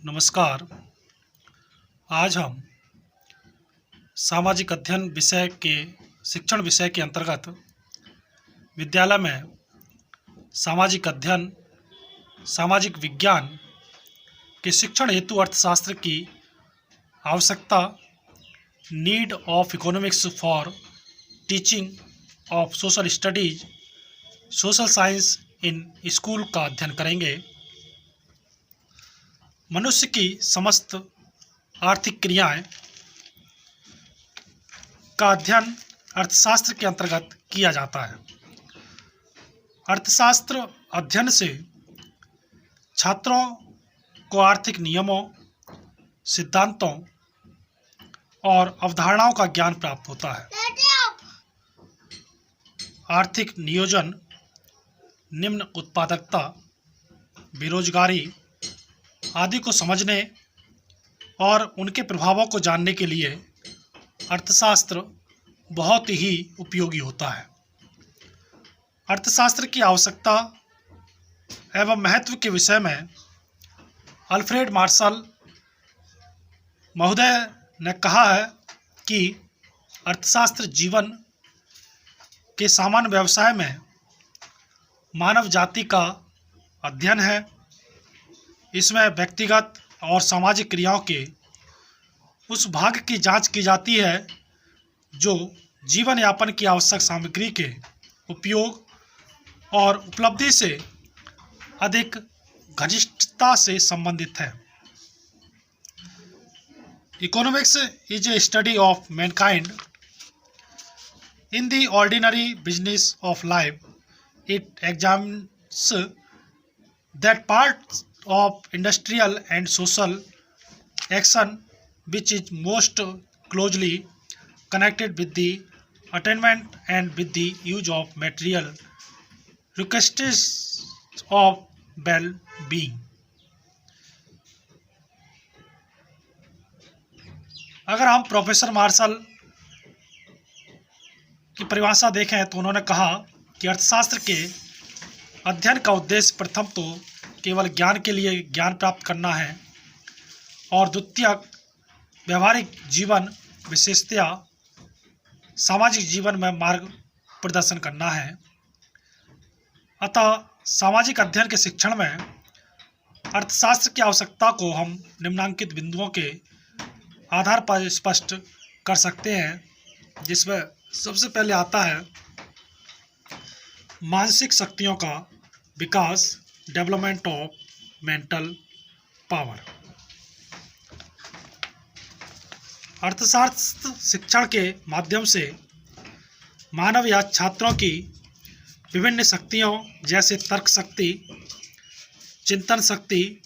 नमस्कार। आज हम सामाजिक अध्ययन विषय के शिक्षण विषय के अंतर्गत विद्यालय में सामाजिक अध्ययन, सामाजिक विज्ञान के शिक्षण हेतु अर्थशास्त्र की आवश्यकता, need of economics for teaching of social studies, social science in school का अध्ययन करेंगे। मनुष्य की समस्त आर्थिक क्रियाएं का अध्ययन अर्थशास्त्र के अंतर्गत किया जाता है। अर्थशास्त्र अध्ययन से छात्रों को आर्थिक नियमों, सिद्धांतों और अवधारणाओं का ज्ञान प्राप्त होता है। आर्थिक नियोजन, निम्न उत्पादकता, बेरोजगारी आदि को समझने और उनके प्रभावों को जानने के लिए अर्थशास्त्र बहुत ही उपयोगी होता है। अर्थशास्त्र की आवश्यकता एवं महत्व के विषय में अल्फ्रेड मार्शल महोदय ने कहा है कि अर्थशास्त्र जीवन के सामान्य व्यवसाय में मानव जाति का अध्ययन है। इसमें व्यक्तिगत और सामाजिक क्रियाओं के उस भाग की जांच की जाती है जो जीवन यापन की आवश्यक सामग्री के उपयोग और उपलब्धि से अधिक घनिष्ठता से संबंधित है। Economics is a study of Mankind in the ordinary business of life. It examines that parts of industrial and social action which is most closely connected with the attainment and with the use of material requisites of well-being। अगर हम professor martial की परिभाषा देखें तो उन्होंने कहा कि अर्थशास्त्र के अध्ययन का उद्देश्य प्रथम तो केवल ज्ञान के लिए ज्ञान प्राप्त करना है और द्वितीयक व्यवहारिक जीवन, विशेषतया सामाजिक जीवन में मार्ग प्रदर्शन करना है। अतः सामाजिक अध्ययन के शिक्षण में अर्थशास्त्र की आवश्यकता को हम निम्नांकित बिंदुओं के आधार पर स्पष्ट कर सकते हैं, जिसमें सबसे पहले आता है मानसिक शक्तियों का विकास, डेवलपमेंट ऑफ मेंटल पावर। अर्थशास्त्र शिक्षण के माध्यम से मानव या छात्रों की विभिन्न शक्तियों जैसे तर्क शक्ति, चिंतन शक्ति,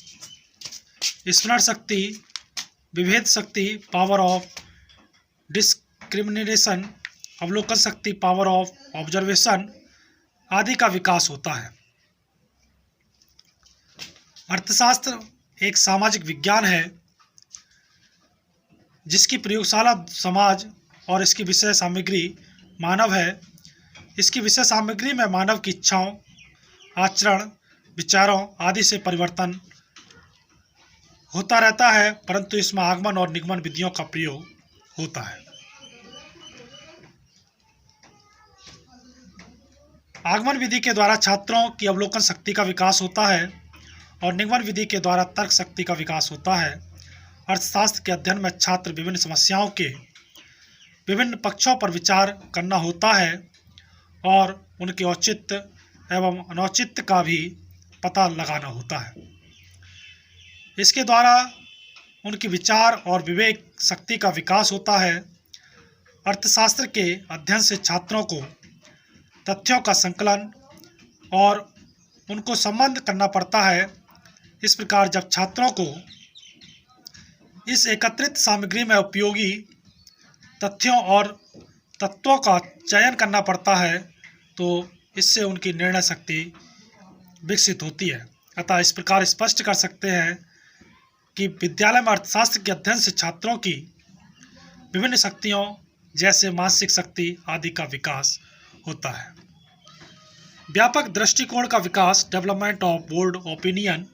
स्मरण शक्ति, विभेद शक्ति, पावर ऑफ डिस्क्रिमिनेशन, अवलोकन शक्ति, पावर ऑफ ऑब्जर्वेशन आदि का विकास होता है। अर्थशास्त्र एक सामाजिक विज्ञान है जिसकी प्रयोगशाला समाज और इसकी विषय सामग्री मानव है। इसकी विषय सामग्री में मानव की इच्छाओं, आचरण, विचारों आदि से परिवर्तन होता रहता है, परंतु इसमें आगमन और निगमन विधियों का प्रयोग होता है। आगमन विधि के द्वारा छात्रों की अवलोकन शक्ति का विकास होता है और निगमन विधि के द्वारा तर्क शक्ति का विकास होता है। अर्थशास्त्र के अध्ययन में छात्र विभिन्न समस्याओं के विभिन्न पक्षों पर विचार करना होता है और उनके औचित्य एवं अनौचित्य का भी पता लगाना होता है। इसके द्वारा उनकी विचार और विवेक शक्ति का विकास होता है। अर्थशास्त्र के अध्ययन से छात्रों को तथ्यों का संकलन और उनको संबंध करना पड़ता है। इस प्रकार जब छात्रों को इस एकत्रित सामग्री में उपयोगी तथ्यों और तत्वों का चयन करना पड़ता है तो इससे उनकी निर्णय शक्ति विकसित होती है। अतः इस प्रकार स्पष्ट कर सकते हैं कि विद्यालय में अर्थशास्त्र के अध्ययन से छात्रों की विभिन्न शक्तियों जैसे मानसिक शक्ति आदि का विकास होता है। व्यापक दृष्टिकोण का विकास, डेवलपमेंट ऑफ बोल्ड ओपिनियन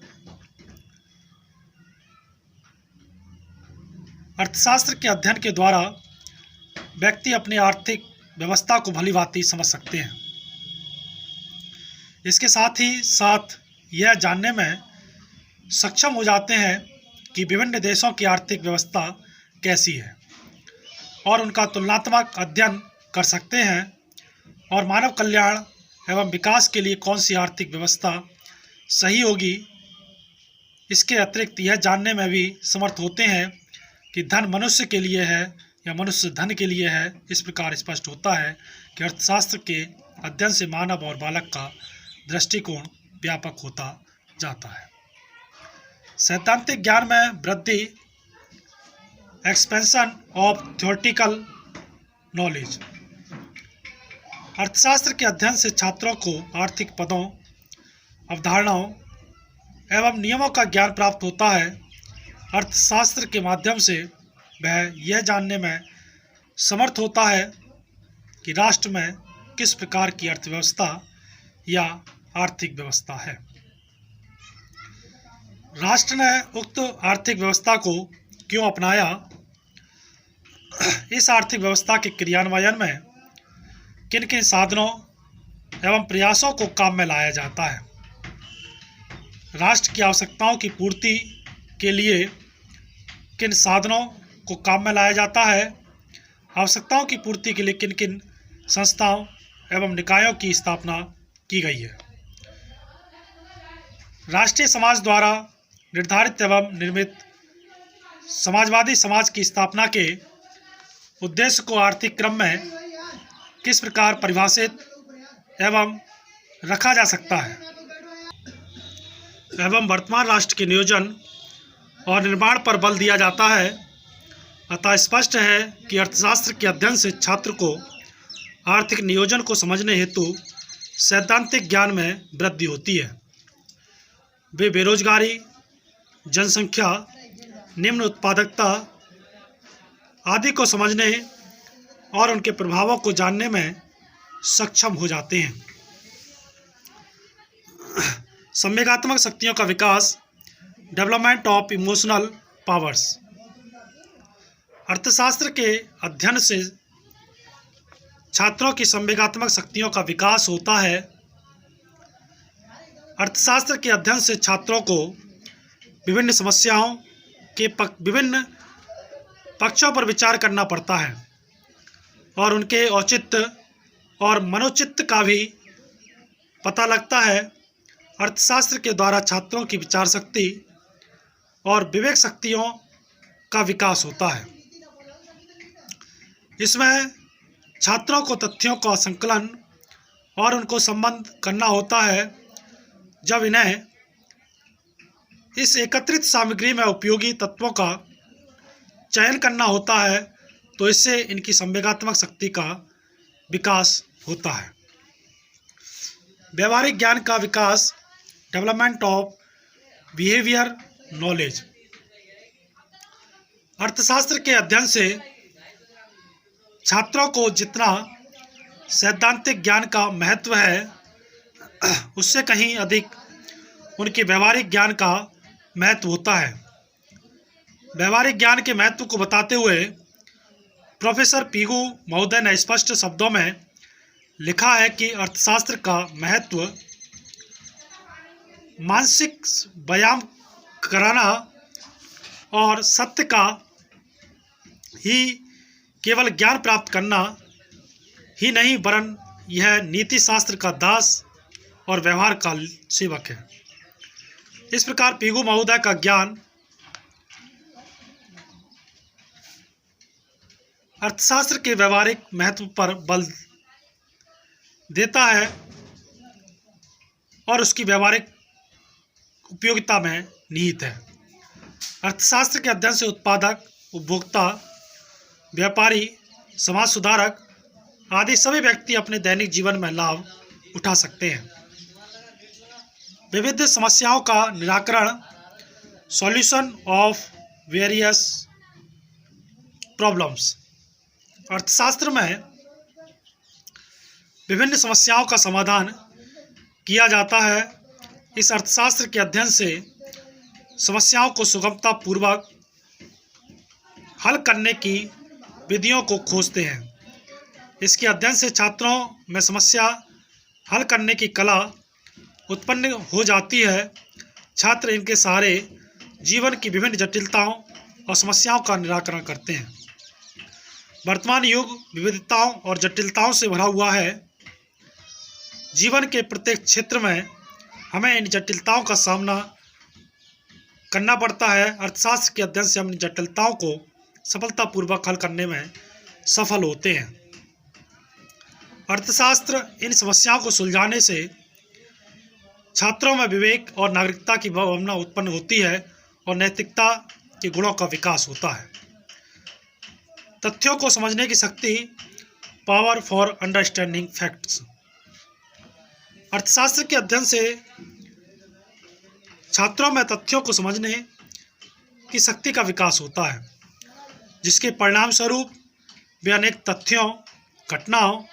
अर्थशास्त्र के अध्ययन के द्वारा व्यक्ति अपनी आर्थिक व्यवस्था को भलीभांति समझ सकते हैं। इसके साथ ही साथ यह जानने में सक्षम हो जाते हैं कि विभिन्न देशों की आर्थिक व्यवस्था कैसी है और उनका तुलनात्मक अध्ययन कर सकते हैं और मानव कल्याण एवं विकास के लिए कौन सी आर्थिक व्यवस्था सही होगी। इसके अतिरिक्त यह जानने में भी समर्थ होते हैं कि धन मनुष्य के लिए है या मनुष्य धन के लिए है। इस प्रकार स्पष्ट होता है कि अर्थशास्त्र के अध्ययन से मानव और बालक का दृष्टिकोण व्यापक होता जाता है। सैद्धांतिक ज्ञान में वृद्धि, एक्सपेंशन ऑफ थ्योरेटिकल नॉलेज। अर्थशास्त्र के अध्ययन से छात्रों को आर्थिक पदों, अवधारणाओं एवं नियमों का ज्ञान प्राप्त होता है। अर्थशास्त्र के माध्यम से वह यह जानने में समर्थ होता है कि राष्ट्र में किस प्रकार की अर्थव्यवस्था या आर्थिक व्यवस्था है। राष्ट्र ने उक्त आर्थिक व्यवस्था को क्यों अपनाया, इस आर्थिक व्यवस्था के क्रियान्वयन में किन किन साधनों एवं प्रयासों को काम में लाया जाता है, राष्ट्र की आवश्यकताओं की पूर्ति के लिए किन साधनों को काम में लाया जाता है, आवश्यकताओं की पूर्ति के लिए किन किन संस्थाओं एवं निकायों की स्थापना की गई है, राष्ट्रीय समाज द्वारा निर्धारित एवं निर्मित समाजवादी समाज की स्थापना के उद्देश्य को आर्थिक क्रम में किस प्रकार परिभाषित एवं रखा जा सकता है, एवं वर्तमान राष्ट्र के नियोजन और निर्माण पर बल दिया जाता है। अतः स्पष्ट है कि अर्थशास्त्र के अध्ययन से छात्र को आर्थिक नियोजन को समझने हेतु सैद्धांतिक ज्ञान में वृद्धि होती है। वे बेरोजगारी, जनसंख्या, निम्न उत्पादकता आदि को समझने और उनके प्रभावों को जानने में सक्षम हो जाते हैं। संवेगात्मक शक्तियों का विकास, डेवलपमेंट ऑफ इमोशनल पावर्स। अर्थशास्त्र के अध्ययन से छात्रों की संवेगात्मक शक्तियों का विकास होता है। अर्थशास्त्र के अध्ययन से छात्रों को विभिन्न समस्याओं के विभिन्न पक्षों पर विचार करना पड़ता है और उनके औचित्य और मनोचित्त का भी पता लगता है। अर्थशास्त्र के द्वारा छात्रों की विचार शक्ति और विवेक शक्तियों का विकास होता है। इसमें छात्रों को तथ्यों का संकलन और उनको संबंध करना होता है। जब इन्हें इस एकत्रित सामग्री में उपयोगी तत्वों का चयन करना होता है तो इससे इनकी संवेगात्मक शक्ति का विकास होता है। व्यवहारिक ज्ञान का विकास, डेवलपमेंट ऑफ बिहेवियर नॉलेज। अर्थशास्त्र के अध्ययन से छात्रों को जितना सैद्धांतिक ज्ञान का महत्व है उससे कहीं अधिक उनके व्यवहारिक ज्ञान का महत्व होता है। व्यवहारिक ज्ञान के महत्व को बताते हुए प्रोफेसर पीगू महोदय ने स्पष्ट शब्दों में लिखा है कि अर्थशास्त्र का महत्व मानसिक व्यायाम कराना और सत्य का ही केवल ज्ञान प्राप्त करना ही नहीं वरन यह नीति शास्त्र का दास और व्यवहार का सेवक है। इस प्रकार पीगू महोदय का ज्ञान अर्थशास्त्र के व्यवहारिक महत्व पर बल देता है और उसकी व्यवहारिक उपयोगिता में निहित है। अर्थशास्त्र के अध्ययन से उत्पादक, उपभोक्ता, व्यापारी, समाज सुधारक आदि सभी व्यक्ति अपने दैनिक जीवन में लाभ उठा सकते हैं। विविध समस्याओं का निराकरण, सॉल्यूशन ऑफ वेरियस प्रॉब्लम्स। अर्थशास्त्र में विभिन्न समस्याओं का समाधान किया जाता है। इस अर्थशास्त्र के अध्ययन से समस्याओं को सुगमता पूर्वक हल करने की विधियों को खोजते हैं। इसके अध्ययन से छात्रों में समस्या हल करने की कला उत्पन्न हो जाती है। छात्र इनके सहारे जीवन की विभिन्न जटिलताओं और समस्याओं का निराकरण करते हैं। वर्तमान युग विविधताओं और जटिलताओं से भरा हुआ है। जीवन के प्रत्येक क्षेत्र में हमें इन जटिलताओं का सामना करना पड़ता है। अर्थशास्त्र के अध्ययन से हम इन जटिलताओं को सफलतापूर्वक हल करने में सफल होते हैं। अर्थशास्त्र इन समस्याओं को सुलझाने से छात्रों में विवेक और नागरिकता की भावना उत्पन्न होती है और नैतिकता के गुणों का विकास होता है। तथ्यों को समझने की शक्ति, पावर फॉर अंडरस्टैंडिंग फैक्ट्स। अर्थशास्त्र के अध्ययन से छात्रों में तथ्यों को समझने की शक्ति का विकास होता है, जिसके परिणाम स्वरूप वे अनेक तथ्यों, घटनाओं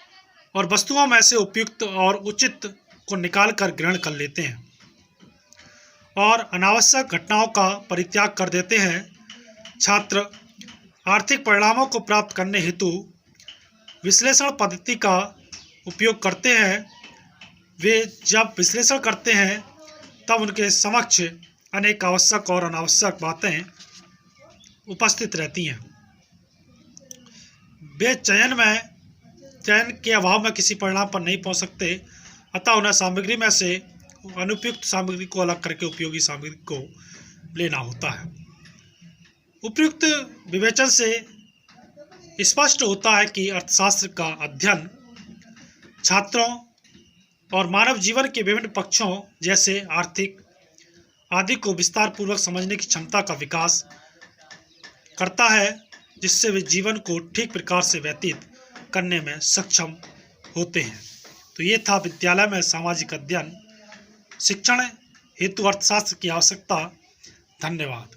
और वस्तुओं में से उपयुक्त और उचित को निकालकर ग्रहण कर लेते हैं और अनावश्यक घटनाओं का परित्याग कर देते हैं। छात्र आर्थिक परिणामों को प्राप्त करने हेतु विश्लेषण पद्धति का उपयोग करते हैं। वे जब विश्लेषण करते हैं तब उनके समक्ष अनेक आवश्यक और अनावश्यक बातें उपस्थित रहती हैं। वे चयन के अभाव में किसी परिणाम पर नहीं पहुंच सकते, अतः उन्हें सामग्री में से अनुपयुक्त सामग्री को अलग करके उपयोगी सामग्री को लेना होता है। उपयुक्त विवेचन से स्पष्ट होता है कि अर्थशास्त्र का अध्ययन छात्रों और मानव जीवन के विभिन्न पक्षों जैसे आर्थिक आदि को विस्तारपूर्वक समझने की क्षमता का विकास करता है, जिससे वे जीवन को ठीक प्रकार से व्यतीत करने में सक्षम होते हैं। तो ये था विद्यालय में सामाजिक अध्ययन शिक्षण हेतु अर्थशास्त्र की आवश्यकता। धन्यवाद।